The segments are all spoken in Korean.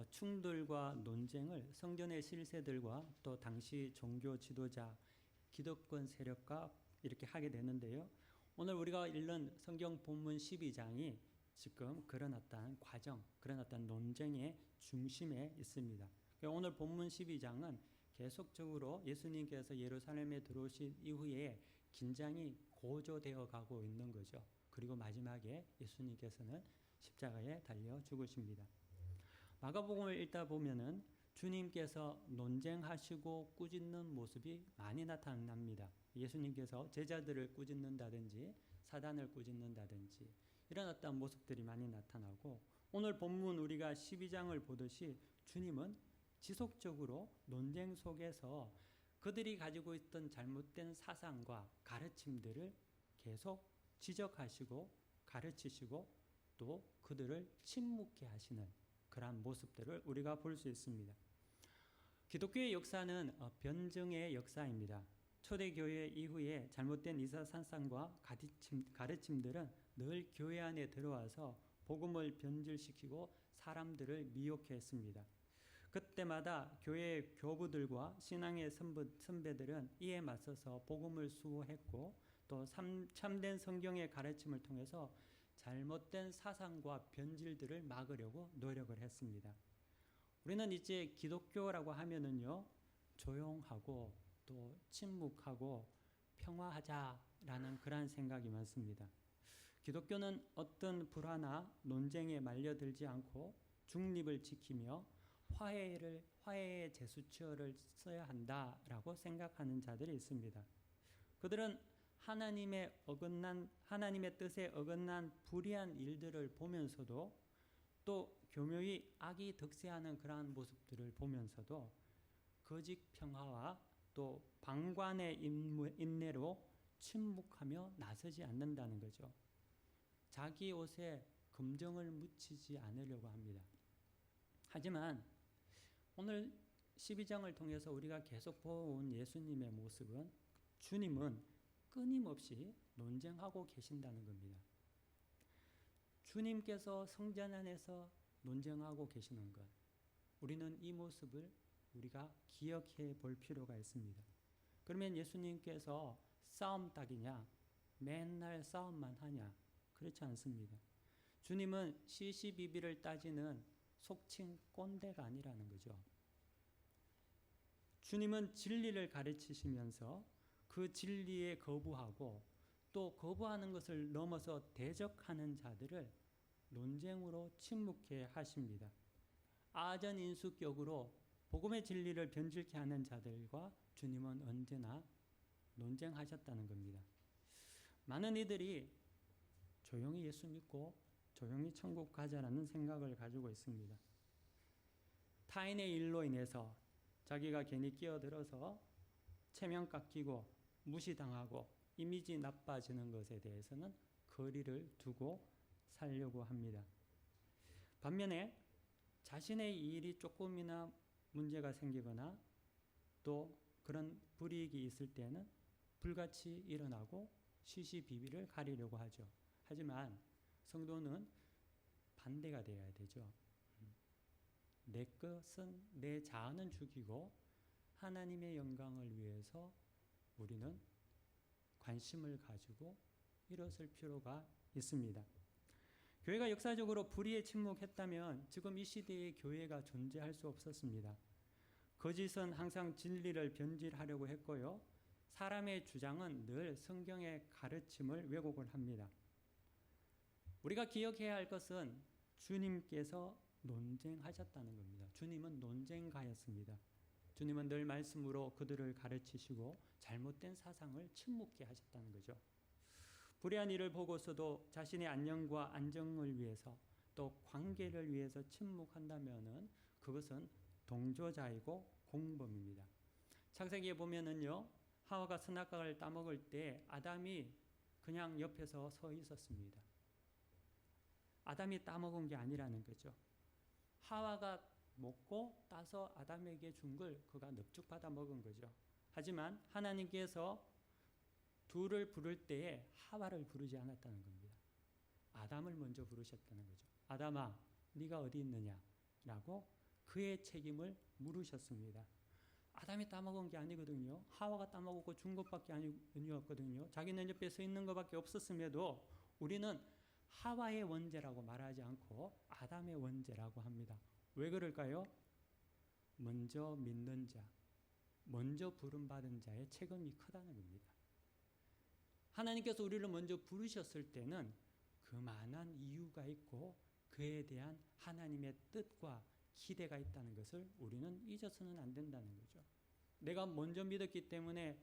충돌과 논쟁을 성전의 실세들과 또 당시 종교 지도자, 기득권 세력과 이렇게 하게 되는데요. 오늘 우리가 읽는 성경 본문 12장이 지금 그런 어떤 과정, 그런 어떤 논쟁의 중심에 있습니다. 오늘 본문 12장은 계속적으로 예수님께서 예루살렘에 들어오신 이후에 긴장이 고조되어 가고 있는 거죠. 그리고 마지막에 예수님께서는 십자가에 달려 죽으십니다. 마가복음을 읽다 보면은 주님께서 논쟁하시고 꾸짖는 모습이 많이 나타납니다. 예수님께서 제자들을 꾸짖는다든지 사단을 꾸짖는다든지 이런 어떤 모습들이 많이 나타나고, 오늘 본문 우리가 12장을 보듯이 주님은 지속적으로 논쟁 속에서 그들이 가지고 있던 잘못된 사상과 가르침들을 계속 지적하시고 가르치시고 또 그들을 침묵케 하시는 그러한 모습들을 우리가 볼 수 있습니다. 기독교의 역사는 변증의 역사입니다. 초대교회 이후에 잘못된 이사산상과 가르침들은 늘 교회 안에 들어와서 복음을 변질시키고 사람들을 미혹해 했습니다. 그때마다 교회의 교부들과 신앙의 선배들은 이에 맞서서 복음을 수호했고, 또 참된 성경의 가르침을 통해서 잘못된 사상과 변질들을 막으려고 노력을 했습니다. 우리는 이제 기독교라고 하면은요, 조용하고 또 침묵하고 평화하자라는 그런 생각이 많습니다. 기독교는 어떤 불화나 논쟁에 말려들지 않고 중립을 지키며 화해의 제스처를 써야 한다라고 생각하는 자들이 있습니다. 그들은 하나님의 뜻에 어긋난 불의한 일들을 보면서도, 또 교묘히 악이 득세하는 그러한 모습들을 보면서도 거짓 평화와 또 방관의 인내로 침묵하며 나서지 않는다는 거죠. 자기 옷에 금정을 묻히지 않으려고 합니다. 하지만 오늘 12장을 통해서 우리가 계속 보아온 예수님의 모습은, 주님은 끊임없이 논쟁하고 계신다는 겁니다. 주님께서 성전 안에서 논쟁하고 계시는 것, 우리는 이 모습을 우리가 기억해 볼 필요가 있습니다. 그러면 예수님께서 싸움닭이냐, 맨날 싸움만 하냐? 그렇지 않습니다. 주님은 시시비비를 따지는 속칭 꼰대가 아니라는 거죠. 주님은 진리를 가르치시면서 그 진리에 거부하고 또 거부하는 것을 넘어서 대적하는 자들을 논쟁으로 침묵해 하십니다. 아전인수격으로 복음의 진리를 변질케 하는 자들과 주님은 언제나 논쟁하셨다는 겁니다. 많은 이들이 조용히 예수 믿고 조용히 천국 가자라는 생각을 가지고 있습니다. 타인의 일로 인해서 자기가 괜히 끼어들어서 체면 깎이고 무시당하고 이미지 나빠지는 것에 대해서는 거리를 두고 살려고 합니다. 반면에 자신의 일이 조금이나 문제가 생기거나 또 그런 불이익이 있을 때는 불같이 일어나고 시시비비를 가리려고 하죠. 하지만 성도는 반대가 되어야 되죠. 내 것은, 내 자아는 죽이고 하나님의 영광을 위해서 우리는 관심을 가지고 일어설 필요가 있습니다. 교회가 역사적으로 불의에 침묵했다면 지금 이 시대의 교회가 존재할 수 없었습니다. 거짓은 항상 진리를 변질하려고 했고요, 사람의 주장은 늘 성경의 가르침을 왜곡을 합니다. 우리가 기억해야 할 것은 주님께서 논쟁하셨다는 겁니다. 주님은 논쟁가였습니다. 주님은 늘 말씀으로 그들을 가르치시고 잘못된 사상을 침묵케 하셨다는 거죠. 불의한 일을 보고서도 자신의 안녕과 안정을 위해서 또 관계를 위해서 침묵한다면은 그것은 동조자이고 공범입니다. 창세기에 보면은요, 하와가 선악과를 따먹을 때 아담이 그냥 옆에서 서 있었습니다. 아담이 따먹은 게 아니라는 거죠. 하와가 먹고 따서 아담에게 준 걸 그가 넙죽받아 먹은 거죠. 하지만 하나님께서 둘을 부를 때에 하와를 부르지 않았다는 겁니다. 아담을 먼저 부르셨다는 거죠. 아담아, 네가 어디 있느냐? 라고 그의 책임을 물으셨습니다. 아담이 따먹은 게 아니거든요. 하와가 따먹고 준 것밖에 아니었거든요. 자기는 옆에 서 있는 것밖에 없었음에도 우리는 하와의 원죄라고 말하지 않고 아담의 원죄라고 합니다. 왜 그럴까요? 먼저 믿는 자, 먼저 부름받은 자의 책임이 크다는 겁니다. 하나님께서 우리를 먼저 부르셨을 때는 그만한 이유가 있고 그에 대한 하나님의 뜻과 기대가 있다는 것을 우리는 잊어서는 안 된다는 거죠. 내가 먼저 믿었기 때문에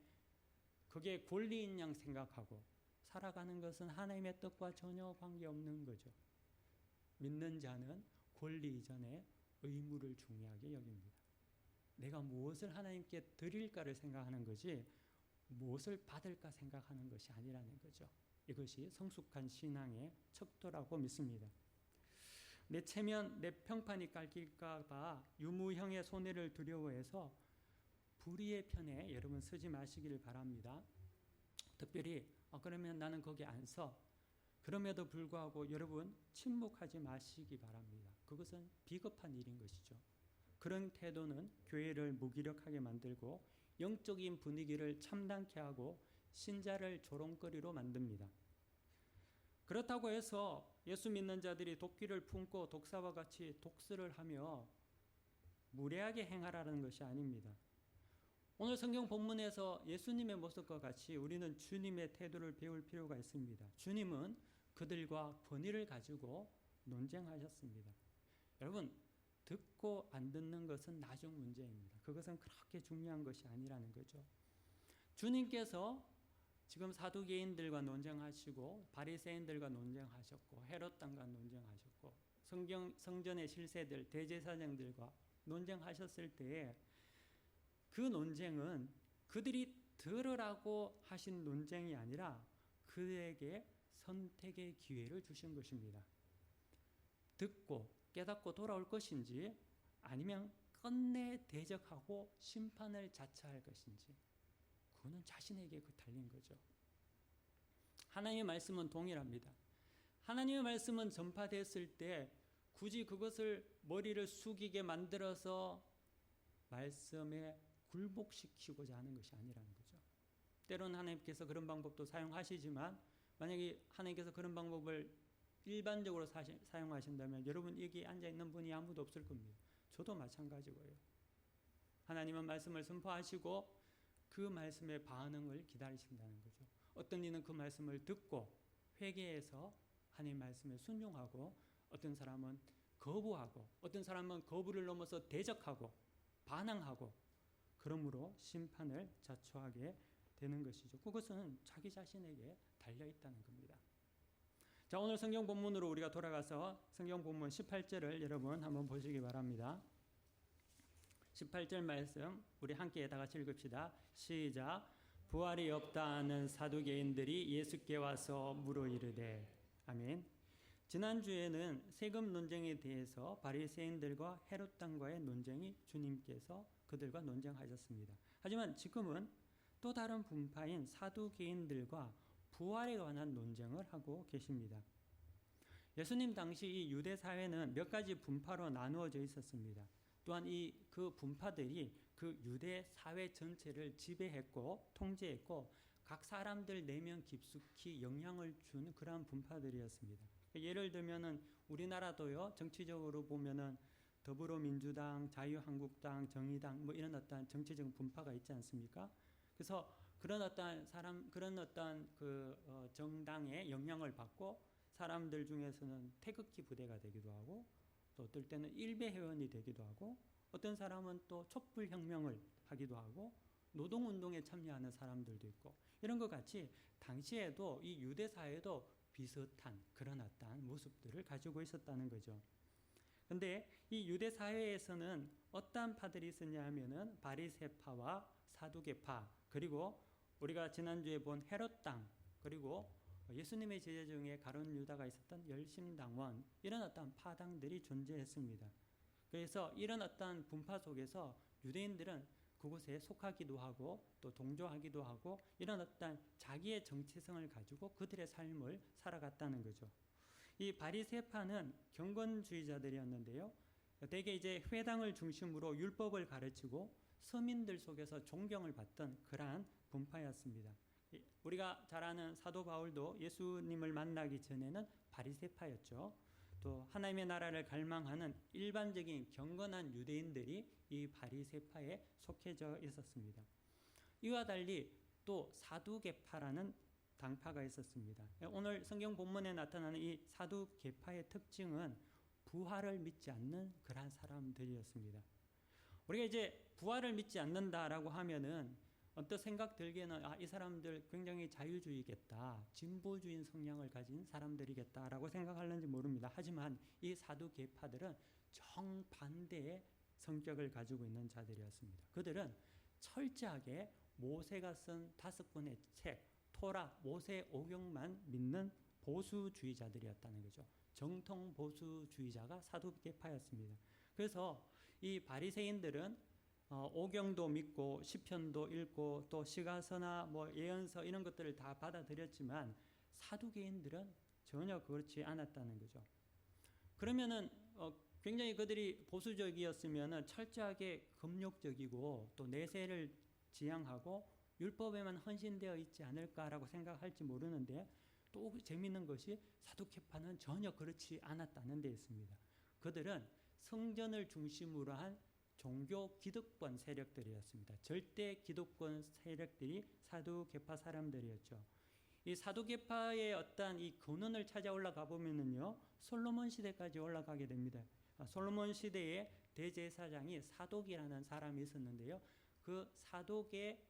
그게 권리인 양 생각하고 살아가는 것은 하나님의 뜻과 전혀 관계없는 거죠. 믿는 자는 권리 이전에 의무를 중요하게 여깁니다. 내가 무엇을 하나님께 드릴까를 생각하는 거지 무엇을 받을까 생각하는 것이 아니라는 거죠. 이것이 성숙한 신앙의 척도라고 믿습니다. 내 체면, 내 평판이 깔릴까 봐 유무형의 손해를 두려워해서 불의의 편에 여러분 서지 마시기를 바랍니다. 특별히 그러면 나는 거기 안 서. 그럼에도 불구하고 여러분 침묵하지 마시기 바랍니다. 그것은 비겁한 일인 것이죠. 그런 태도는 교회를 무기력하게 만들고 영적인 분위기를 참담케 하고 신자를 조롱거리로 만듭니다. 그렇다고 해서 예수 믿는 자들이 도끼를 품고 독사와 같이 독수를 하며 무례하게 행하라는 것이 아닙니다. 오늘 성경 본문에서 예수님의 모습과 같이 우리는 주님의 태도를 배울 필요가 있습니다. 주님은 그들과 권위를 가지고 논쟁하셨습니다. 여러분, 듣고 안 듣는 것은 나중 문제입니다. 그것은 그렇게 중요한 것이 아니라는 거죠. 주님께서 지금 사두개인들과 논쟁하시고 바리새인들과 논쟁하셨고 헤롯당과 논쟁하셨고 성전의 실세들 대제사장들과 논쟁하셨을 때에 그 논쟁은 그들이 들으라고 하신 논쟁이 아니라 그에게 선택의 기회를 주신 것입니다. 듣고 깨닫고 돌아올 것인지 아니면 끝내 대적하고 심판을 자처할 것인지 그거는 자신에게 달린 거죠. 하나님의 말씀은 동일합니다. 하나님의 말씀은 전파됐을 때 굳이 그것을 머리를 숙이게 만들어서 말씀에 굴복시키고자 하는 것이 아니라는 거죠. 때로는 하나님께서 그런 방법도 사용하시지만 만약에 하나님께서 그런 방법을 일반적으로 사용하신다면 여러분 여기 앉아있는 분이 아무도 없을 겁니다. 저도 마찬가지고요. 하나님은 말씀을 선포하시고 그 말씀의 반응을 기다리신다는 거죠. 어떤 이는 그 말씀을 듣고 회개해서 하나님 말씀에 순종하고 어떤 사람은 거부하고 어떤 사람은 거부를 넘어서 대적하고 반항하고 그러므로 심판을 자초하게 되는 것이죠. 그것은 자기 자신에게 달려있다는 겁니다. 자, 오늘 성경 본문으로 우리가 돌아가서 성경 본문 18절을 여러분 한번 보시기 바랍니다. 18절 말씀 우리 함께 다 같이 읽읍시다. 시작. 부활이 없다 하는 사두개인들이 예수께 와서 물어 이르되. 아멘. 지난주에는 세금 논쟁에 대해서 바리새인들과 헤롯당과의 논쟁이 주님께서 그들과 논쟁하셨습니다. 하지만 지금은 또 다른 분파인 사두개인들과 부활에 관한 논쟁을 하고 계십니다. 예수님 당시 이 유대 사회는 몇 가지 분파로 나누어져 있었습니다. 또한 그 분파들이 그 유대 사회 전체를 지배했고 통제했고 각 사람들 내면 깊숙이 영향을 준 그러한 분파들이었습니다. 예를 들면은 우리나라도요 정치적으로 보면은 더불어민주당, 자유한국당, 정의당 뭐 이런 어떤 정치적 분파가 있지 않습니까? 그래서 그런 어떤 정당의 영향을 받고 사람들 중에서는 태극기 부대가 되기도 하고 또 어떨 때는 일베 회원이 되기도 하고 어떤 사람은 또 촛불혁명을 하기도 하고 노동운동에 참여하는 사람들도 있고 이런 것 같이 당시에도 이 유대 사회도 비슷한 그런 어떤 모습들을 가지고 있었다는 거죠. 그런데 이 유대 사회에서는 어떠한 파들이 있었냐 하면은 바리새파와 사두개파 그리고 우리가 지난주에 본 헤롯당 그리고 예수님의 제자 중에 가룟 유다가 있었던 열심당원 이런 어떤 파당들이 존재했습니다. 그래서 이런 어떤 분파 속에서 유대인들은 그곳에 속하기도 하고 또 동조하기도 하고 이런 어떤 자기의 정체성을 가지고 그들의 삶을 살아갔다는 거죠. 이 바리새파는 경건주의자들이었는데요. 대개 이제 회당을 중심으로 율법을 가르치고 서민들 속에서 존경을 받던 그러한 분파였습니다. 우리가 잘 아는 사도 바울도 예수님을 만나기 전에는 바리새파였죠. 또 하나님의 나라를 갈망하는 일반적인 경건한 유대인들이 이 바리새파에 속해져 있었습니다. 이와 달리 또 사두개파라는 당파가 있었습니다. 오늘 성경 본문에 나타나는 이 사두개파의 특징은 부활을 믿지 않는 그러한 사람들이었습니다. 우리가 이제 부활을 믿지 않는다라고 하면은 언뜻 생각 들기에는 이 사람들 굉장히 자유주의겠다, 진보주의 성향을 가진 사람들이겠다라고 생각하는지 모릅니다. 하지만 이 사두개파들은 정반대의 성격을 가지고 있는 자들이었습니다. 그들은 철저하게 모세가 쓴 5권의 책, 토라, 모세 오경만 믿는 보수주의자들이었다는 거죠. 정통 보수주의자가 사두개파였습니다. 그래서 이 바리새인들은 오경도 믿고 시편도 읽고 또 시가서나 뭐 예언서 이런 것들을 다 받아들였지만 사두개인들은 전혀 그렇지 않았다는 거죠. 그러면은 굉장히 그들이 보수적이었으면은 철저하게 금욕적이고 또 내세를 지향하고 율법에만 헌신되어 있지 않을까라고 생각할지 모르는데 또 재미있는 것이 사두개파는 전혀 그렇지 않았다는 데 있습니다. 그들은 성전을 중심으로 한 종교 기득권 세력들이었습니다. 절대 기득권 세력들이 사두개파 사람들이었죠. 이 사두개파의 어떤 이 근원을 찾아 올라가 보면은요, 솔로몬 시대까지 올라가게 됩니다. 솔로몬 시대에 대제사장이 사독이라는 사람이 있었는데요. 그 사독의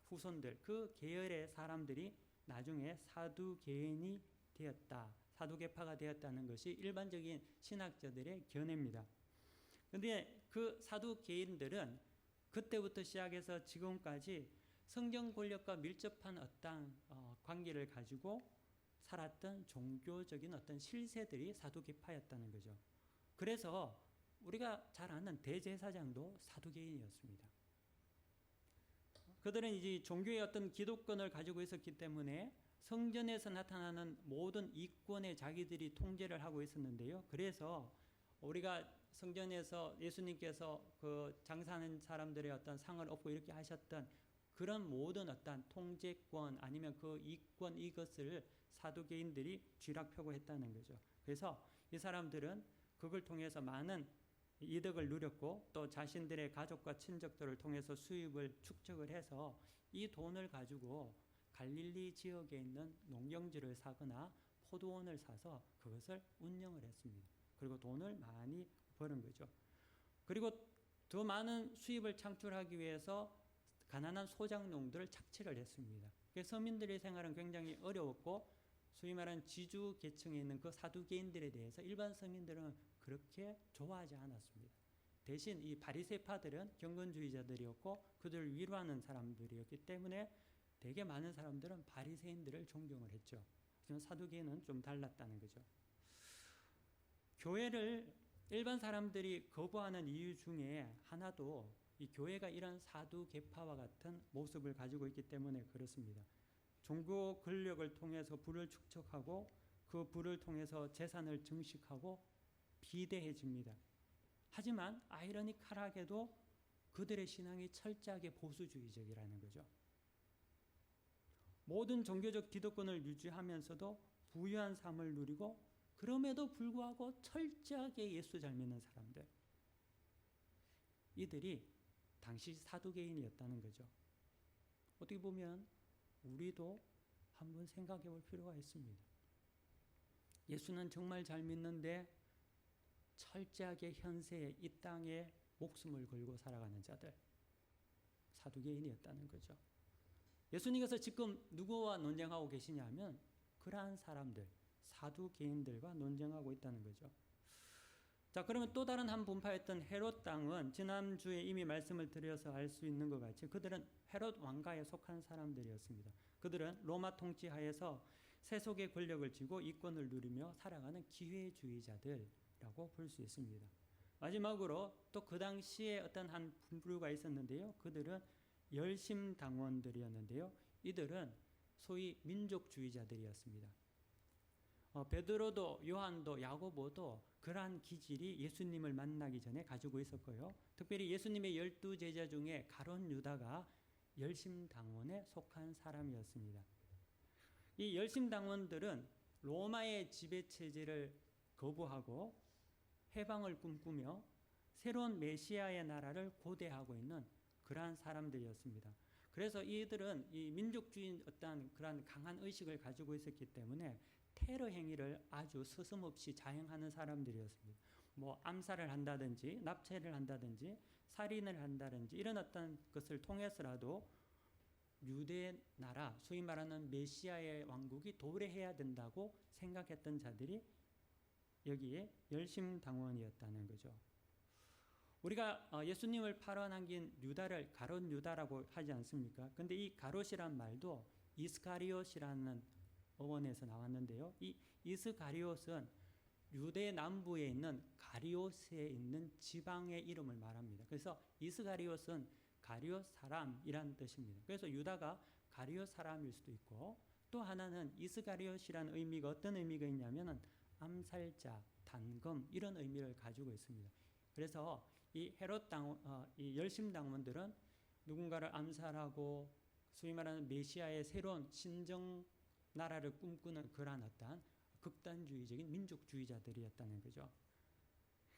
후손들, 그 계열의 사람들이 나중에 사두개인이 되었다, 사두개파가 되었다는 것이 일반적인 신학자들의 견해입니다. 그런데 그 사두개인들은 그때부터 시작해서 지금까지 성경 권력과 밀접한 어떤 관계를 가지고 살았던 종교적인 어떤 실세들이 사두개파였다는 거죠. 그래서 우리가 잘 아는 대제사장도 사두개인이었습니다. 그들은 이제 종교의 어떤 기득권을 가지고 있었기 때문에 성전에서 나타나는 모든 이권에 자기들이 통제를 하고 있었는데요. 그래서 우리가 성전에서 예수님께서 그 장사하는 사람들의 어떤 상을 얻고 이렇게 하셨던 그런 모든 어떤 통제권 아니면 그 이권 이것을 사두개인들이 쥐락펴고 했다는 거죠. 그래서 이 사람들은 그걸 통해서 많은 이득을 누렸고 또 자신들의 가족과 친족들을 통해서 수입을 축적을 해서 이 돈을 가지고 갈릴리 지역에 있는 농경지를 사거나 포도원을 사서 그것을 운영을 했습니다. 그리고 돈을 많이 버는 거죠. 그리고 더 많은 수입을 창출하기 위해서 가난한 소작농들을 착취를 했습니다. 그래서 서민들의 생활은 굉장히 어려웠고 소위 말하는 지주 계층에 있는 그 사두개인들에 대해서 일반 서민들은 그렇게 좋아하지 않았습니다. 대신 이 바리새파들은 경건주의자들이었고 그들을 위로하는 사람들이었기 때문에 되게 많은 사람들은 바리새인들을 존경을 했죠. 하지만 사두개인은 좀 달랐다는 거죠. 교회를 일반 사람들이 거부하는 이유 중에 하나도 이 교회가 이런 사두개파와 같은 모습을 가지고 있기 때문에 그렇습니다. 종교 권력을 통해서 부를 축적하고 그 부를 통해서 재산을 증식하고 비대해집니다. 하지만 아이러니컬하게도 그들의 신앙이 철저하게 보수주의적이라는 거죠. 모든 종교적 기득권을 유지하면서도 부유한 삶을 누리고 그럼에도 불구하고 철저하게 예수 잘 믿는 사람들, 이들이 당시 사두개인이었다는 거죠. 어떻게 보면 우리도 한번 생각해 볼 필요가 있습니다. 예수는 정말 잘 믿는데 철저하게 현세에 이 땅에 목숨을 걸고 살아가는 자들, 사두개인이었다는 거죠. 예수님께서 지금 누구와 논쟁하고 계시냐면 그러한 사람들, 사두개인들과 논쟁하고 있다는 거죠. 자, 그러면 또 다른 한 분파였던 헤롯 당은 지난주에 이미 말씀을 드려서 알 수 있는 것 같이 그들은 헤롯 왕가에 속한 사람들이었습니다. 그들은 로마 통치 하에서 세속의 권력을 쥐고 이권을 누리며 살아가는 기회주의자들이라고 볼 수 있습니다. 마지막으로 또 그 당시에 어떤 한 부류가 있었는데요. 그들은 열심당원들이었는데요. 이들은 소위 민족주의자들이었습니다. 베드로도 요한도 야고보도 그러한 기질이 예수님을 만나기 전에 가지고 있었고요. 특별히 예수님의 12제자 중에 가룟 유다가 열심당원에 속한 사람이었습니다. 이 열심당원들은 로마의 지배체제를 거부하고 해방을 꿈꾸며 새로운 메시아의 나라를 고대하고 있는 그러한 사람들이었습니다. 그래서 이들은 이 민족주의 어떤 그러한 강한 의식을 가지고 있었기 때문에 테러 행위를 아주 서슴없이 자행하는 사람들이었습니다. 뭐 암살을 한다든지 납치를 한다든지 살인을 한다든지 이런 어떤 것을 통해서라도 유대 나라, 소위 말하는 메시아의 왕국이 도래해야 된다고 생각했던 자들이 여기에 열심당원이었다는 거죠. 우리가 예수님을 팔아 남긴 유다를 가롯 유다라고 하지 않습니까? 근데 이 가롯이란 말도 이스카리옷이라는 어원에서 나왔는데요. 이 이스카리옷은 유대 남부에 있는 가리옷에 있는 지방의 이름을 말합니다. 그래서 이스카리옷은 가리옷 사람이란 뜻입니다. 그래서 유다가 가리옷 사람일 수도 있고, 또 하나는 이스카리옷이라는 의미가 어떤 의미가 있냐면은 암살자, 단검 이런 의미를 가지고 있습니다. 그래서 이 헤롯 이 열심당원들은 누군가를 암살하고 소위 말하는 메시아의 새로운 신정 나라를 꿈꾸는 그러한 어떤 극단주의적인 민족주의자들이었다는 거죠.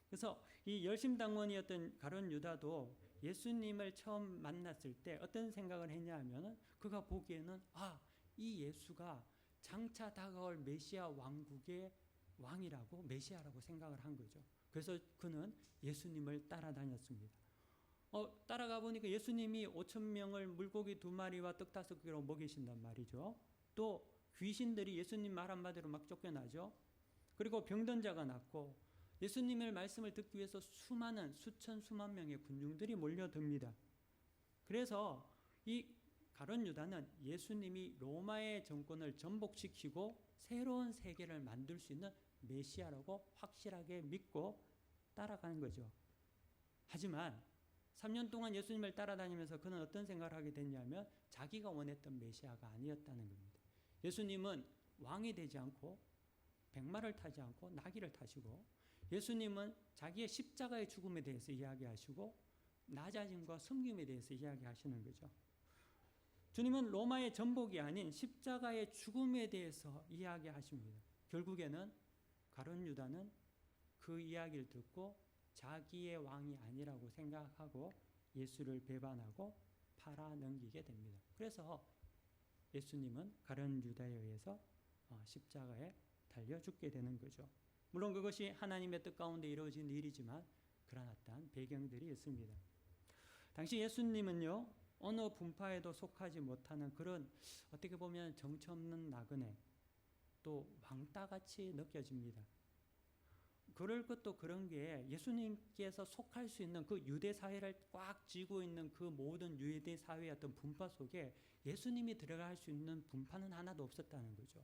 그래서 이 열심당원이었던 가룟 유다도 예수님을 처음 만났을 때 어떤 생각을 했냐 하면은 그가 보기에는 이 예수가 장차 다가올 메시아 왕국의 왕이라고 메시아라고 생각을 한 거죠. 그래서 그는 예수님을 따라다녔습니다. 따라가 보니까 예수님이 5,000명을 물고기 2마리와 떡 5개로 먹이신단 말이죠. 또 귀신들이 예수님 말 한마디로 막 쫓겨나죠. 그리고 병든 자가 낫고 예수님의 말씀을 듣기 위해서 수많은 수만 명의 군중들이 몰려듭니다. 그래서 이 가룟 유다는 예수님이 로마의 정권을 전복시키고 새로운 세계를 만들 수 있는 메시아라고 확실하게 믿고 따라가는 거죠. 하지만 3년 동안 예수님을 따라다니면서 그는 어떤 생각을 하게 됐냐면 자기가 원했던 메시아가 아니었다는 겁니다. 예수님은 왕이 되지 않고 백마를 타지 않고 나귀를 타시고, 예수님은 자기의 십자가의 죽음에 대해서 이야기하시고 낮아짐과 섬김에 대해서 이야기하시는 거죠. 주님은 로마의 전복이 아닌 십자가의 죽음에 대해서 이야기하십니다. 결국에는 가룟 유다는 그 이야기를 듣고 자기의 왕이 아니라고 생각하고 예수를 배반하고 팔아 넘기게 됩니다. 그래서 예수님은 가룟 유다에 의해서 십자가에 달려 죽게 되는 거죠. 물론 그것이 하나님의 뜻 가운데 이루어진 일이지만 그러한 어떤 배경들이 있습니다. 당시 예수님은요, 어느 분파에도 속하지 못하는 그런 어떻게 보면 정처 없는 나그네, 또 왕따같이 느껴집니다. 그럴 것도 그런 게 예수님께서 속할 수 있는 그 유대 사회를 꽉 쥐고 있는 그 모든 유대 사회의 어떤 분파 속에 예수님이 들어갈 수 있는 분파는 하나도 없었다는 거죠.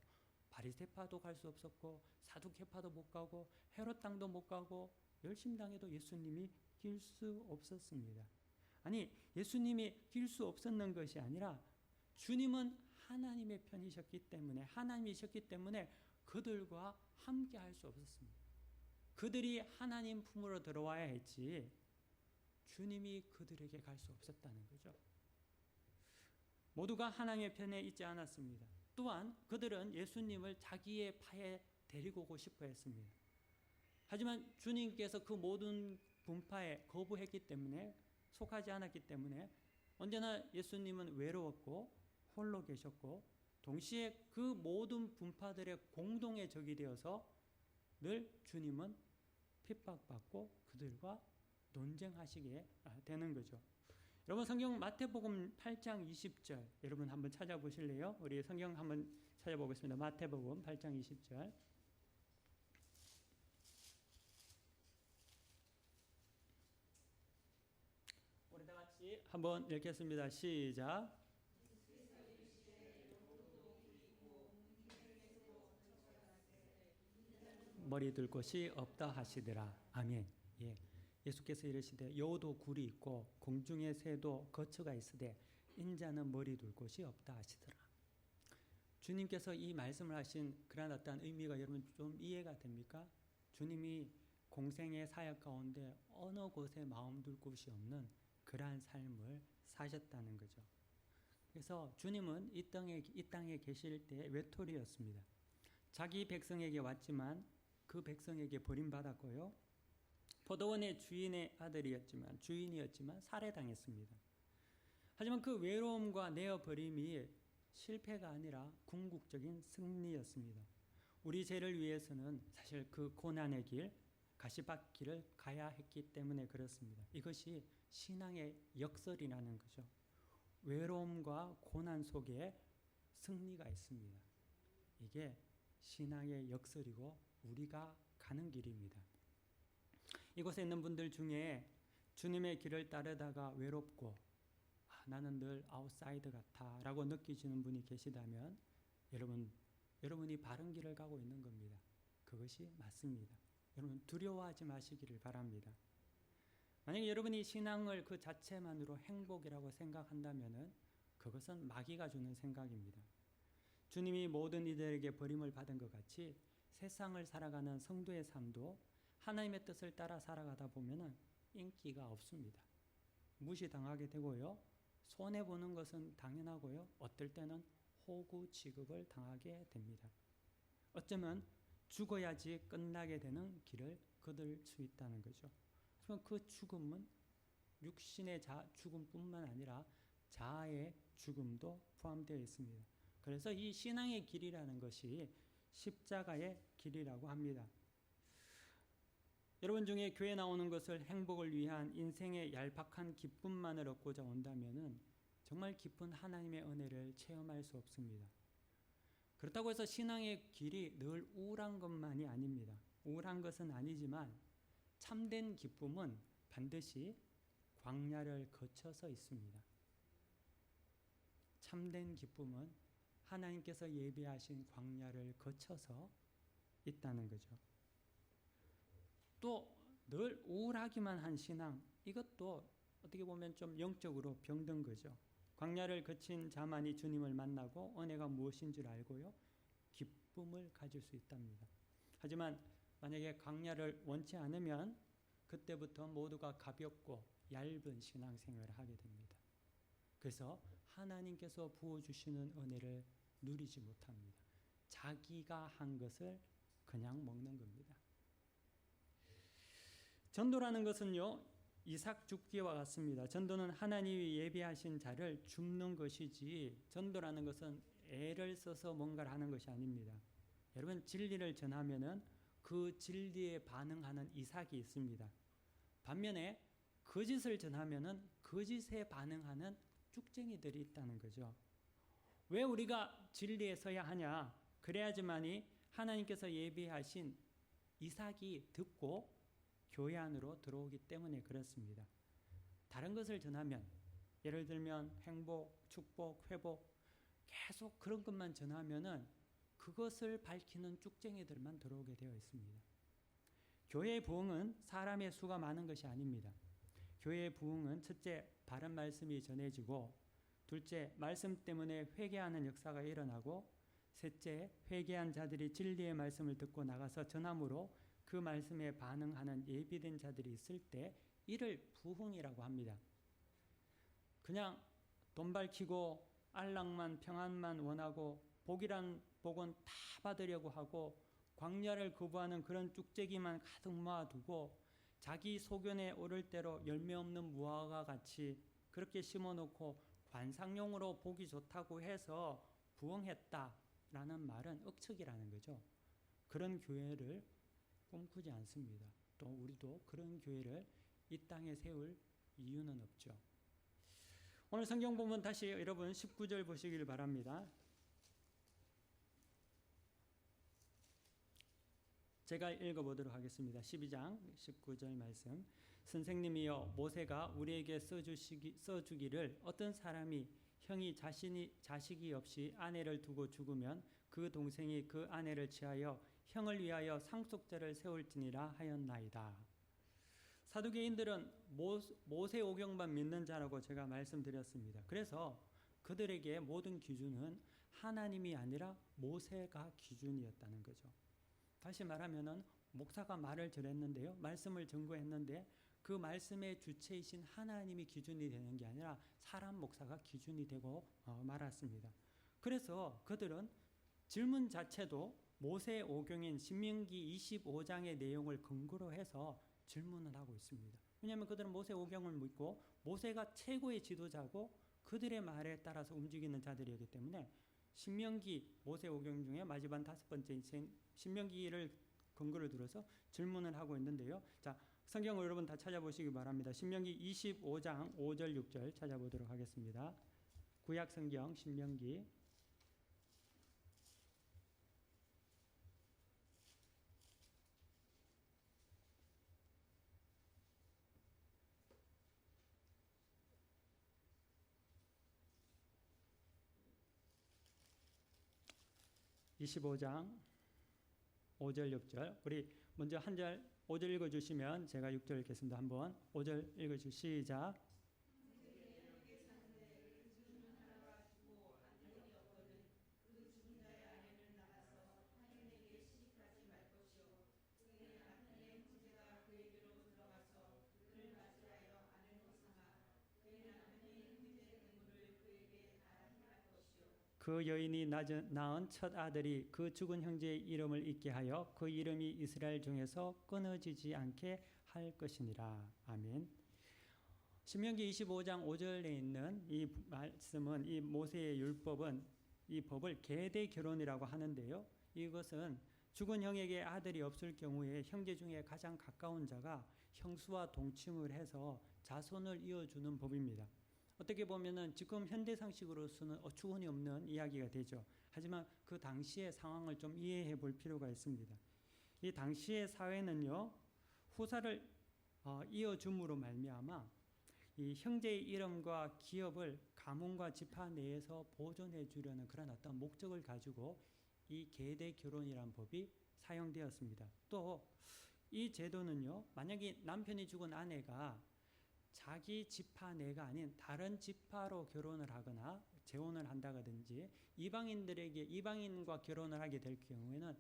바리새파도 갈 수 없었고 사두개파도 못 가고 헤롯 당도 못 가고 열심당에도 예수님이 낄 수 없었습니다. 아니, 예수님이 낄 수 없었는 것이 아니라 주님은 하나님의 편이셨기 때문에, 하나님이셨기 때문에 그들과 함께 할 수 없었습니다. 그들이 하나님 품으로 들어와야 했지 주님이 그들에게 갈 수 없었다는 거죠. 모두가 하나님의 편에 있지 않았습니다. 또한 그들은 예수님을 자기의 파에 데리고 오고 싶어 했습니다. 하지만 주님께서 그 모든 분파에 거부했기 때문에, 속하지 않았기 때문에 언제나 예수님은 외로웠고 홀로 계셨고, 동시에 그 모든 분파들의 공동의 적이 되어서 늘 주님은 핍박받고 그들과 논쟁하시게 되는 거죠. 여러분, 성경 마태복음 8장 20절 여러분 한번 찾아보실래요? 우리 성경 한번 찾아보겠습니다. 마태복음 8장 20절. 우리 다 같이 한번 읽겠습니다. 시작. 머리 둘 곳이 없다 하시더라. 아멘. 예. 예수께서 이르시되 여우도 굴이 있고 공중의 새도 거처가 있으되 인자는 머리 둘 곳이 없다 하시더라. 주님께서 이 말씀을 하신 그러한 어떤 의미가 여러분 좀 이해가 됩니까? 주님이 공생의 사역 가운데 어느 곳에 마음 둘 곳이 없는 그러한 삶을 사셨다는 거죠. 그래서 주님은 이 땅에 계실 때 외톨이였습니다. 자기 백성에게 왔지만 그 백성에게 버림받았고요. 포도원의 주인이었지만 살해당했습니다. 하지만 그 외로움과 내어버림이 실패가 아니라 궁극적인 승리였습니다. 우리 죄를 위해서는 사실 그 고난의 길, 가시밭길을 가야 했기 때문에 그렇습니다. 이것이 신앙의 역설이라는 거죠. 외로움과 고난 속에 승리가 있습니다. 이게 신앙의 역설이고 우리가 가는 길입니다. 이곳에 있는 분들 중에 주님의 길을 따르다가 외롭고 나는 늘 아웃사이더 같아 라고 느끼시는 분이 계시다면 여러분이 바른 길을 가고 있는 겁니다. 그것이 맞습니다. 여러분 두려워하지 마시기를 바랍니다. 만약에 여러분이 신앙을 그 자체만으로 행복이라고 생각한다면 그것은 마귀가 주는 생각입니다. 주님이 모든 이들에게 버림을 받은 것 같이 세상을 살아가는 성도의 삶도 하나님의 뜻을 따라 살아가다 보면 인기가 없습니다. 무시당하게 되고요. 손해보는 것은 당연하고요. 어떨 때는 호구 취급을 당하게 됩니다. 어쩌면 죽어야지 끝나게 되는 길을 거둘 수 있다는 거죠. 그럼 그 죽음은 육신의 죽음뿐만 아니라 자아의 죽음도 포함되어 있습니다. 그래서 이 신앙의 길이라는 것이 십자가의 길이라고 합니다. 여러분 중에 교회 나오는 것을 행복을 위한 인생의 얄팍한 기쁨만을 얻고자 온다면 정말 깊은 하나님의 은혜를 체험할 수 없습니다. 그렇다고 해서 신앙의 길이 늘 우울한 것만이 아닙니다. 우울한 것은 아니지만 참된 기쁨은 반드시 광야를 거쳐서 있습니다. 참된 기쁨은 하나님께서 예비하신 광야를 거쳐서 있다는 거죠. 또 늘 우울하기만 한 신앙, 이것도 어떻게 보면 좀 영적으로 병든 거죠. 광야를 거친 자만이 주님을 만나고 은혜가 무엇인 줄 알고요. 기쁨을 가질 수 있답니다. 하지만 만약에 광야를 원치 않으면 그때부터 모두가 가볍고 얇은 신앙생활을 하게 됩니다. 그래서 하나님께서 부어주시는 은혜를 누리지 못합니다. 자기가 한 것을 그냥 먹는 겁니다. 전도라는 것은요, 이삭 죽기와 같습니다. 전도는 하나님이 예비하신 자를 줍는 것이지 전도라는 것은 애를 써서 뭔가를 하는 것이 아닙니다. 여러분 진리를 전하면은 그 진리에 반응하는 이삭이 있습니다. 반면에 거짓을 전하면은 거짓에 반응하는 쭉쟁이들이 있다는 거죠. 왜 우리가 진리에 서야 하냐? 그래야지만이 하나님께서 예비하신 이삭이 듣고 교회 안으로 들어오기 때문에 그렇습니다. 다른 것을 전하면 예를 들면 행복, 축복, 회복 계속 그런 것만 전하면은 그것을 밝히는 쭉쟁이들만 들어오게 되어 있습니다. 교회의 부흥은 사람의 수가 많은 것이 아닙니다. 교회의 부흥은 첫째, 바른 말씀이 전해지고 둘째, 말씀 때문에 회개하는 역사가 일어나고 셋째, 회개한 자들이 진리의 말씀을 듣고 나가서 전함으로 그 말씀에 반응하는 예비된 자들이 있을 때 이를 부흥이라고 합니다. 그냥 돈 밝히고 안락만 평안만 원하고 복이란 복은 다 받으려고 하고 광야를 거부하는 그런 쭉재기만 가득 모아두고 자기 소견에 오를 대로 열매 없는 무화과 같이 그렇게 심어놓고 관상용으로 보기 좋다고 해서 부흥했다라는 말은 억측이라는 거죠. 그런 교회를 꿈꾸지 않습니다. 또 우리도 그런 교회를 이 땅에 세울 이유는 없죠. 오늘 성경 본문 다시 여러분 19절 보시길 바랍니다. 제가 읽어보도록 하겠습니다. 12장 19절 말씀. 선생님이여 모세가 우리에게 써주기를 어떤 사람이 형이 자식이 없이 아내를 두고 죽으면 그 동생이 그 아내를 취하여 형을 위하여 상속자를 세울지니라 하였나이다. 사두개인들은 모세오경만 믿는 자라고 제가 말씀드렸습니다. 그래서 그들에게 모든 기준은 하나님이 아니라 모세가 기준이었다는 거죠. 다시 말하면은 목사가 말을 전했는데요, 말씀을 전거했는데 그 말씀의 주체이신 하나님이 기준이 되는 게 아니라 사람 목사가 기준이 되고 말았습니다. 그래서 그들은 질문 자체도 모세 오경인 신명기 25장의 내용을 근거로 해서 질문을 하고 있습니다. 왜냐하면 그들은 모세 오경을 믿고 모세가 최고의 지도자고 그들의 말에 따라서 움직이는 자들이기 때문에 신명기 모세 오경 중에 마지막 5번째 신명기를 근거를 들어서 질문을 하고 있는데요. 자, 성경을 여러분 다 찾아보시기 바랍니다. 신명기 25장 5절 6절 찾아보도록 하겠습니다. 구약 성경 신명기 25장 5절 6절 우리 먼저 한 절 5절 읽어주시면 제가 6절 읽겠습니다. 한번 5절 읽어주시 시작. 그 여인이 낳은 첫 아들이 그 죽은 형제의 이름을 잊게 하여 그 이름이 이스라엘 중에서 끊어지지 않게 할 것이니라. 아멘. 신명기 25장 5절에 있는 이 말씀은 이 모세의 율법은 이 법을 계대 결혼이라고 하는데요. 이것은 죽은 형에게 아들이 없을 경우에 형제 중에 가장 가까운 자가 형수와 동침을 해서 자손을 이어주는 법입니다. 어떻게 보면은 지금 현대 상식으로서는 어처구니 없는 이야기가 되죠. 하지만 그 당시의 상황을 좀 이해해 볼 필요가 있습니다. 이 당시의 사회는요, 후사를 이어줌으로 말미암아 이 형제의 이름과 기업을 가문과 지파 내에서 보존해 주려는 그런 어떤 목적을 가지고 이 계대 결혼이라는 법이 사용되었습니다. 또 이 제도는요, 만약에 남편이 죽은 아내가 자기 지파 내가 아닌 다른 지파로 결혼을 하거나 재혼을 한다든지 이방인과 결혼을 하게 될 경우에는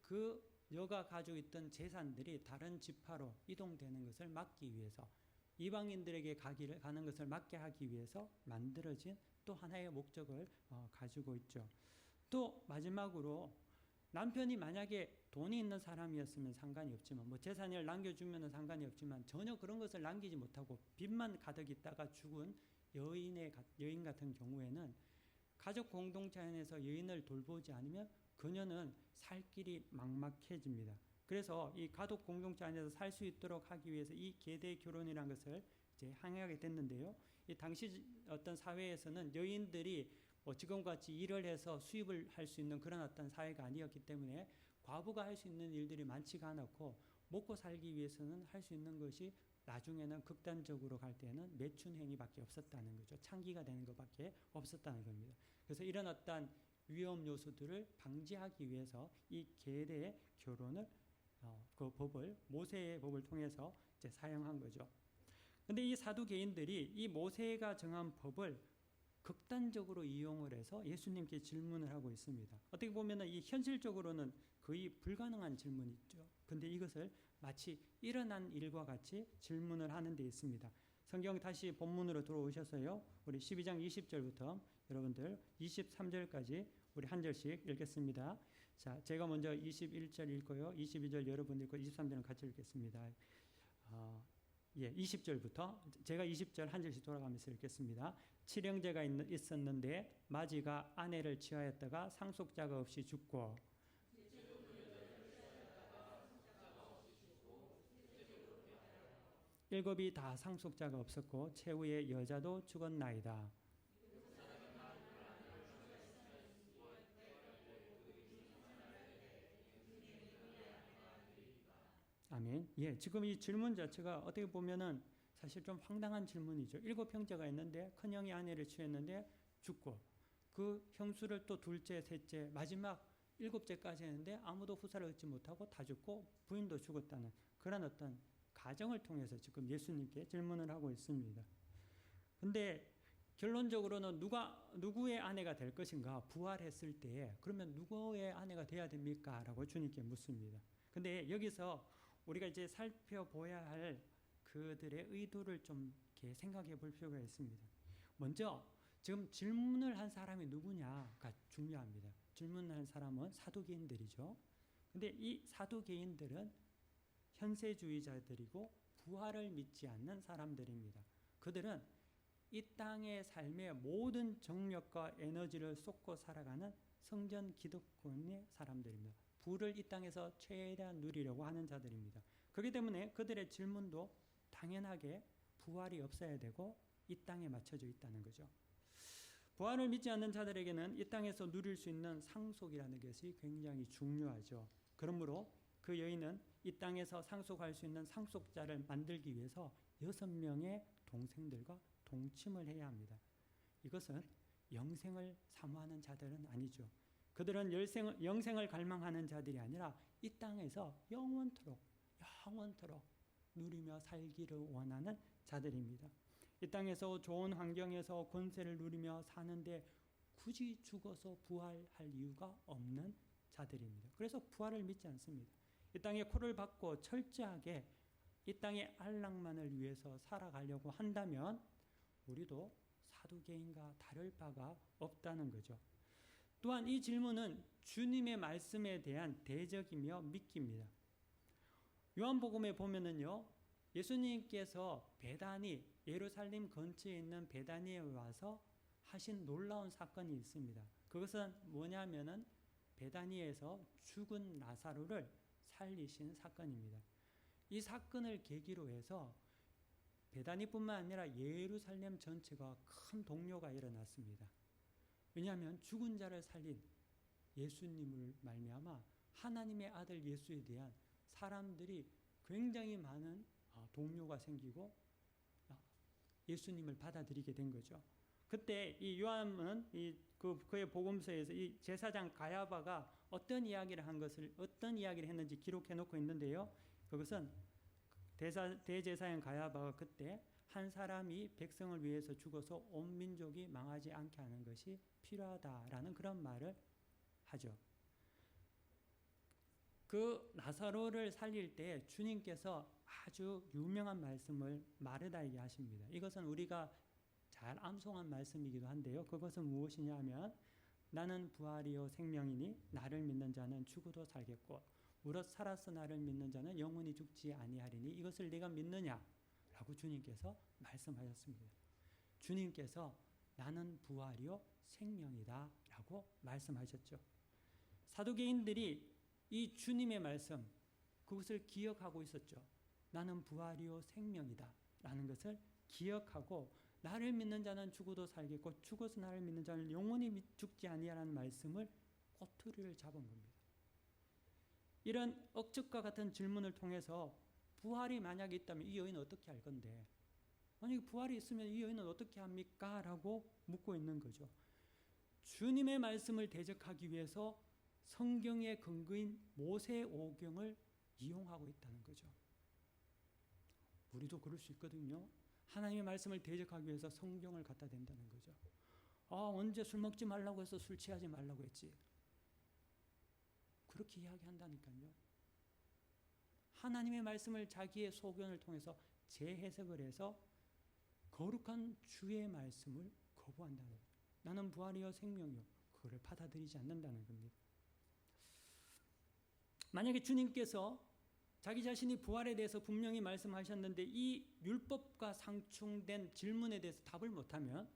그 여가 가지고 있던 재산들이 다른 지파로 이동되는 것을 막기 위해서 이방인들에게 가는 것을 막게 하기 위해서 만들어진 또 하나의 목적을 가지고 있죠. 또 마지막으로 남편이 만약에 돈이 있는 사람이었으면 상관이 없지만 재산을 남겨주면 상관이 없지만 전혀 그런 것을 남기지 못하고 빚만 가득 있다가 죽은 여인 같은 경우에는 가족 공동체 안에서 여인을 돌보지 않으면 그녀는 살 길이 막막해집니다. 그래서 이 가족 공동체 안에서 살 수 있도록 하기 위해서 이 계대 결혼이라는 것을 이제 항의하게 됐는데요. 이 당시 어떤 사회에서는 여인들이 지금같이 일을 해서 수입을 할 수 있는 그런 어떤 사회가 아니었기 때문에 과부가 할 수 있는 일들이 많지가 않았고 먹고 살기 위해서는 할 수 있는 것이 나중에는 극단적으로 갈 때는 매춘 행위밖에 없었다는 거죠. 창기가 되는 것밖에 없었다는 겁니다. 그래서 이런 어떤 위험 요소들을 방지하기 위해서 이 계대 결혼을 그 법을 모세의 법을 통해서 이제 사용한 거죠. 근데 이 사두개인들이 이 모세가 정한 법을 극단적으로 이용을 해서 예수님께 질문을 하고 있습니다. 어떻게 보면 이 현실적으로는 거의 불가능한 질문이죠. 근데 이것을 마치 일어난 일과 같이 질문을 하는 데 있습니다. 성경 다시 본문으로 들어오셔서요. 우리 12장 20절부터 여러분들 23절까지 우리 한 절씩 읽겠습니다. 자, 제가 먼저 21절 읽고요. 22절 여러분 읽고 23절은 같이 읽겠습니다. 20절부터 제가 20절 한 절씩 돌아가면서 읽겠습니다. 칠형제가 있었는데 마지가 아내를 취하였다가 상속자가 없이 죽고 일곱이 다 상속자가 없었고 최후의 여자도 죽었나이다. 아멘. 지금 이 질문 자체가 어떻게 보면은 사실 좀 황당한 질문이죠. 7 형제가 있는데 큰 형이 아내를 취했는데 죽고 그 형수를 또 둘째, 셋째, 마지막 7째까지 했는데 아무도 후사를 얻지 못하고 다 죽고 부인도 죽었다는 그런 어떤 가정을 통해서 지금 예수님께 질문을 하고 있습니다. 근데 결론적으로는 누구의 아내가 될 것인가? 부활했을 때 그러면 누구의 아내가 돼야 됩니까? 라고 주님께 묻습니다. 근데 여기서 우리가 이제 살펴봐야 할 그들의 의도를 좀 이렇게 생각해 볼 필요가 있습니다. 먼저 지금 질문을 한 사람이 누구냐가 중요합니다. 질문한 사람은 사두개인들이죠. 근데 이 사두개인들은 현세주의자들이고 부활을 믿지 않는 사람들입니다. 그들은 이 땅의 삶의 모든 정력과 에너지를 쏟고 살아가는 성전 기득권의 사람들입니다. 부를 이 땅에서 최대한 누리려고 하는 자들입니다. 그렇기 때문에 그들의 질문도 당연하게 부활이 없어야 되고 이 땅에 맞춰져 있다는 거죠. 부활을 믿지 않는 자들에게는 이 땅에서 누릴 수 있는 상속이라는 것이 굉장히 중요하죠. 그러므로 그 여인은 이 땅에서 상속할 수 있는 상속자를 만들기 위해서 6명의 동생들과 동침을 해야 합니다. 이것은 영생을 사모하는 자들은 아니죠. 그들은 영생을 갈망하는 자들이 아니라 이 땅에서 영원토록 누리며 살기를 원하는 자들입니다. 이 땅에서 좋은 환경에서 권세를 누리며 사는데 굳이 죽어서 부활할 이유가 없는 자들입니다. 그래서 부활을 믿지 않습니다. 이 땅에 코를 박고 철저하게 이 땅의 안락만을 위해서 살아가려고 한다면 우리도 사두개인과 다를 바가 없다는 거죠. 또한 이 질문은 주님의 말씀에 대한 대적이며 미끼입니다. 요한복음에 보면은요, 예수님께서 베다니, 예루살렘 근처에 있는 베다니에 와서 하신 놀라운 사건이 있습니다. 그것은 뭐냐면은 베다니에서 죽은 나사로를 살리신 사건입니다. 이 사건을 계기로 해서 베다니뿐만 아니라 예루살렘 전체가 큰 동요가 일어났습니다. 왜냐하면 죽은 자를 살린 예수님을 말미암아 하나님의 아들 예수에 대한 사람들이 굉장히 많은 동요가 생기고 예수님을 받아들이게 된 거죠. 그때 이 요한은 그의 복음서에서 이 제사장 가야바가 어떤 이야기를 했는지 기록해 놓고 있는데요. 그것은 대제사장 가야바가 그때 한 사람이 백성을 위해서 죽어서 온 민족이 망하지 않게 하는 것이 필요하다라는 그런 말을 하죠. 그 나사로를 살릴 때 주님께서 아주 유명한 말씀을 마르다에게 하십니다. 이것은 우리가 잘 암송한 말씀이기도 한데요. 그것은 무엇이냐 하면 나는 부활이요 생명이니 나를 믿는 자는 죽어도 살겠고 무릇 살아서 나를 믿는 자는 영원히 죽지 아니하리니 이것을 네가 믿느냐? 라고 주님께서 말씀하셨습니다. 주님께서 나는 부활이요 생명이다 라고 말씀하셨죠. 사두개인들이 이 주님의 말씀 그것을 기억하고 있었죠. 나는 부활이요 생명이다 라는 것을 기억하고 나를 믿는 자는 죽어도 살겠고 죽어서 나를 믿는 자는 영원히 죽지 아니하라는 말씀을 꼬투리를 잡은 겁니다. 이런 억측과 같은 질문을 통해서 부활이 만약에 있다면 이 여인은 어떻게 할 건데 만약에 부활이 있으면 이 여인은 어떻게 합니까? 라고 묻고 있는 거죠. 주님의 말씀을 대적하기 위해서 성경의 근거인 모세오경을 이용하고 있다는 거죠. 우리도 그럴 수 있거든요. 하나님의 말씀을 대적하기 위해서 성경을 갖다 댄다는 거죠. 언제 술 먹지 말라고 해서 술 취하지 말라고 했지. 그렇게 이야기한다니까요. 하나님의 말씀을 자기의 소견을 통해서 재해석을 해서 거룩한 주의 말씀을 거부한다는 거예요. 나는 부활이요 생명이요. 그거를 받아들이지 않는다는 겁니다. 만약에 주님께서 자기 자신이 부활에 대해서 분명히 말씀하셨는데 이 율법과 상충된 질문에 대해서 답을 못하면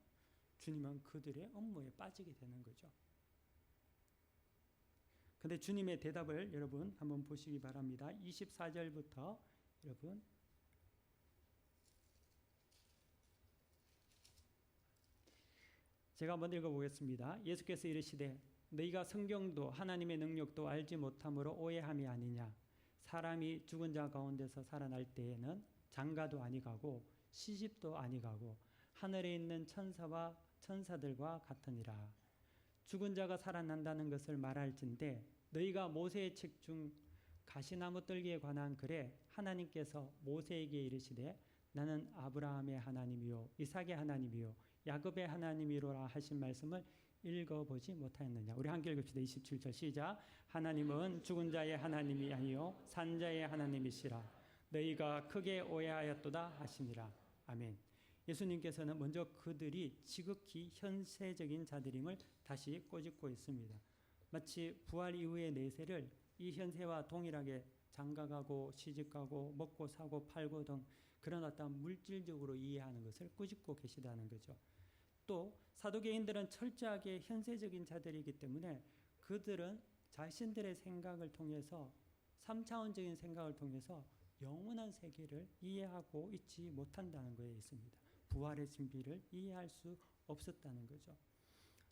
주님은 그들의 업무에 빠지게 되는 거죠. 그런데 주님의 대답을 여러분 한번 보시기 바랍니다. 24절부터 여러분 제가 한번 읽어보겠습니다. 예수께서 이르시되 너희가 성경도 하나님의 능력도 알지 못함으로 오해함이 아니냐. 사람이 죽은 자 가운데서 살아날 때에는 장가도 아니가고 시집도 아니가고 하늘에 있는 천사와 천사들과 같으니라. 죽은 자가 살아난다는 것을 말할진대 너희가 모세의 책 중 가시나무 떨기에 관한 글에 하나님께서 모세에게 이르시되 나는 아브라함의 하나님이요 이삭의 하나님이요 야곱의 하나님이로라 하신 말씀을 읽어보지 못하였느냐. 우리 함께 읽읍시다. 27절 시작. 하나님은 죽은 자의 하나님이 아니요 산 자의 하나님이시라. 너희가 크게 오해하였도다 하시니라. 아멘. 예수님께서는 먼저 그들이 지극히 현세적인 자들임을 다시 꼬집고 있습니다. 마치 부활 이후의 내세를 이 현세와 동일하게 장가가고 시집가고 먹고 사고 팔고 등 그런 어떤 물질적으로 이해하는 것을 꾸짖고 계시다는 거죠. 또 사두개인들은 철저하게 현세적인 자들이기 때문에 그들은 자신들의 생각을 통해서 3차원적인 생각을 통해서 영원한 세계를 이해하고 있지 못한다는 것에 있습니다. 부활의 진비를 이해할 수 없었다는 거죠.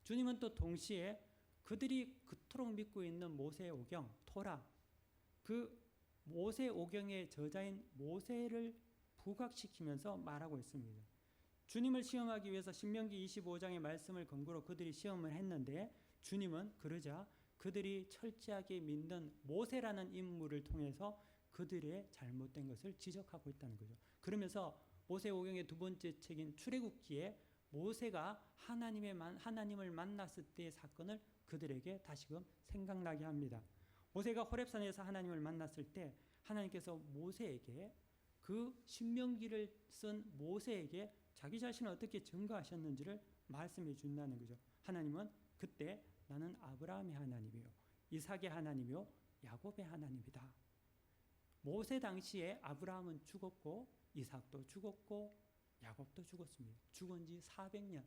주님은 또 동시에 그들이 그토록 믿고 있는 모세오경, 토라, 그 모세오경의 저자인 모세를 부각시키면서 말하고 있습니다. 주님을 시험하기 위해서 신명기 25장의 말씀을 근거로 그들이 시험을 했는데 주님은 그러자 그들이 철저하게 믿는 모세라는 인물을 통해서 그들의 잘못된 것을 지적하고 있다는 거죠. 그러면서 모세오경의 두 번째 책인 출애굽기에 모세가 하나님을 만났을 때의 사건을 그들에게 다시금 생각나게 합니다. 모세가 호렙산에서 하나님을 만났을 때 하나님께서 모세에게 그 신명기를 쓴 모세에게 자기 자신을 어떻게 증거하셨는지를 말씀해 준다는 거죠. 하나님은 그때 나는 아브라함의 하나님이요 이삭의 하나님이요 야곱의 하나님이다. 모세 당시에 아브라함은 죽었고 이삭도 죽었고 야곱도 죽었습니다. 죽은 지 400년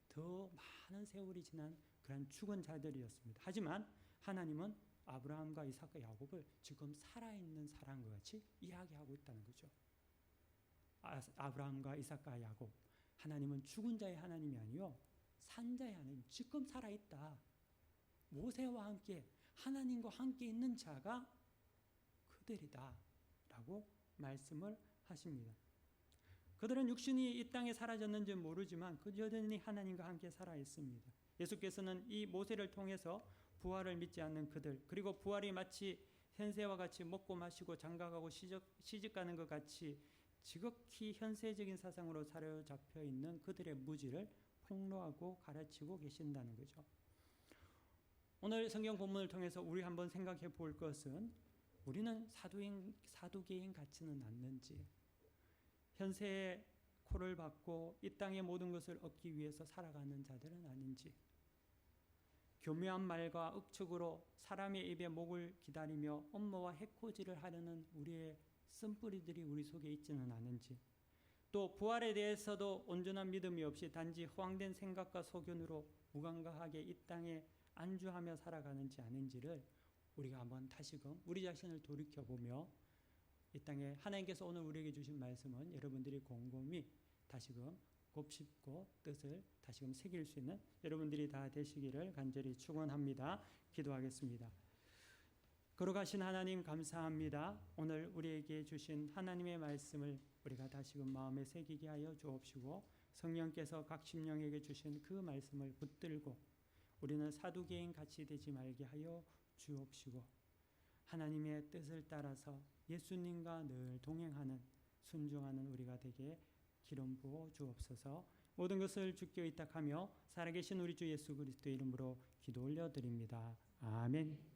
더 많은 세월이 지난 그런 죽은 자들이었습니다. 하지만 하나님은 아브라함과 이삭과 야곱을 지금 살아있는 사람과 같이 이야기하고 있다는 거죠. 아브라함과 이삭과 야곱, 하나님은 죽은 자의 하나님이 아니요 산 자의 하나님, 지금 살아있다. 모세와 함께 하나님과 함께 있는 자가 그들이다 라고 말씀을 하십니다. 그들은 육신이 이 땅에 사라졌는지 모르지만 그 여전히 하나님과 함께 살아있습니다. 예수께서는 이 모세를 통해서 부활을 믿지 않는 그들, 그리고 부활이 마치 현세와 같이 먹고 마시고 장가가고 시집가는 것 같이 지극히 현세적인 사상으로 사로잡혀 있는 그들의 무지를 폭로하고 가르치고 계신다는 거죠. 오늘 성경 본문을 통해서 우리 한번 생각해 볼 것은 우리는 사두개인 같지는 않는지, 현세의 코를 받고 이 땅의 모든 것을 얻기 위해서 살아가는 자들은 아닌지, 교묘한 말과 억측으로 사람의 입에 목을 기다리며 업무와 해코지를 하려는 우리의 쓴뿌리들이 우리 속에 있지는 않은지, 또 부활에 대해서도 온전한 믿음이 없이 단지 허황된 생각과 소견으로 무감각하게 이 땅에 안주하며 살아가는지 아닌지를 우리가 한번 다시금 우리 자신을 돌이켜보며 이 땅에 하나님께서 오늘 우리에게 주신 말씀은 여러분들이 곰곰이 다시금 곱씹고 뜻을 다시금 새길 수 있는 여러분들이 다 되시기를 간절히 축원합니다. 기도하겠습니다. 거룩하신 하나님 감사합니다. 오늘 우리에게 주신 하나님의 말씀을 우리가 다시금 마음에 새기게 하여 주옵시고, 성령께서 각 심령에게 주신 그 말씀을 붙들고 우리는 사두개인 같이 되지 말게 하여 주옵시고, 하나님의 뜻을 따라서 예수님과 늘 동행하는 순종하는 우리가 되게 기름 부어 주옵소서. 모든 것을 주께 의탁하며 살아계신 우리 주 예수 그리스도의 이름으로 기도 올려드립니다. 아멘.